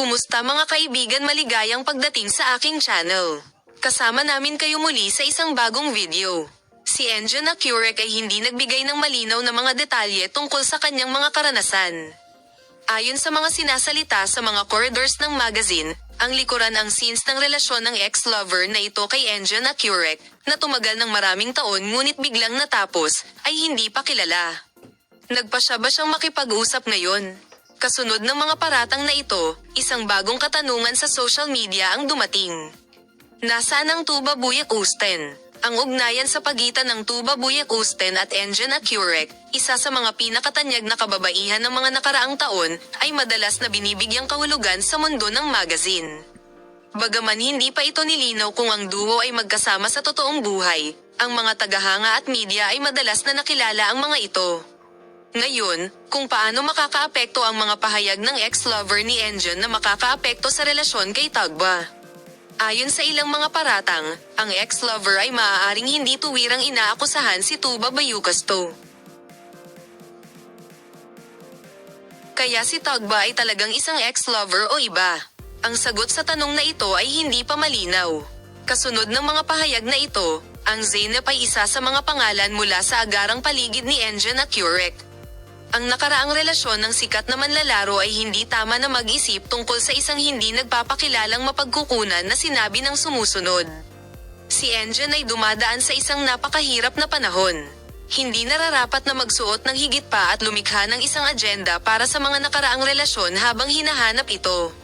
Kumusta mga kaibigan, maligayang pagdating sa aking channel. Kasama namin kayo muli sa isang bagong video. Si Enjo Nakurek ay hindi nagbigay ng malinaw na mga detalye tungkol sa kanyang mga karanasan. Ayon sa mga sinasalita sa mga corridors ng magazine, ang likuran ang scenes ng relasyon ng ex-lover na ito kay Enjo Nakurek, na tumagal ng maraming taon ngunit biglang natapos, ay hindi pa kilala. Nagpasya ba siyang makipag-usap ngayon? Kasunod ng mga paratang na ito, isang bagong katanungan sa social media ang dumating. Nasaan ang Tuba Buyak Usten? Ang ugnayan sa pagitan ng Tuba Buyak Usten at Enjo Nakurek, isa sa mga pinakatanyag na kababaihan ng mga nakaraang taon, ay madalas na binibigyang kahulugan sa mundo ng magazine. Bagaman hindi pa ito nilinaw kung ang duo ay magkasama sa totoong buhay, ang mga tagahanga at media ay madalas na nakilala ang mga ito. Ngayon, kung paano makakaapekto ang mga pahayag ng ex-lover ni Enjo na makakaapekto sa relasyon kay Tugba. Ayon sa ilang mga paratang, ang ex-lover ay maaaring hindi tuwirang inaakusahan si Tuba Bayukasto. Kaya si Tugba ay talagang isang ex-lover o iba? Ang sagot sa tanong na ito ay hindi pa malinaw. Kasunod ng mga pahayag na ito, ang Zeynep ay isa sa mga pangalan mula sa agarang paligid ni Enjo Nakurek. Ang nakaraang relasyon ng sikat na manlalaro ay hindi tama na mag-isip tungkol sa isang hindi nagpapakilalang mapagkukunan na sinabi ng sumusunod. Si Enjo ay dumadaan sa isang napakahirap na panahon. Hindi nararapat na magsuot ng higit pa at lumikha ng isang agenda para sa mga nakaraang relasyon habang hinahanap ito.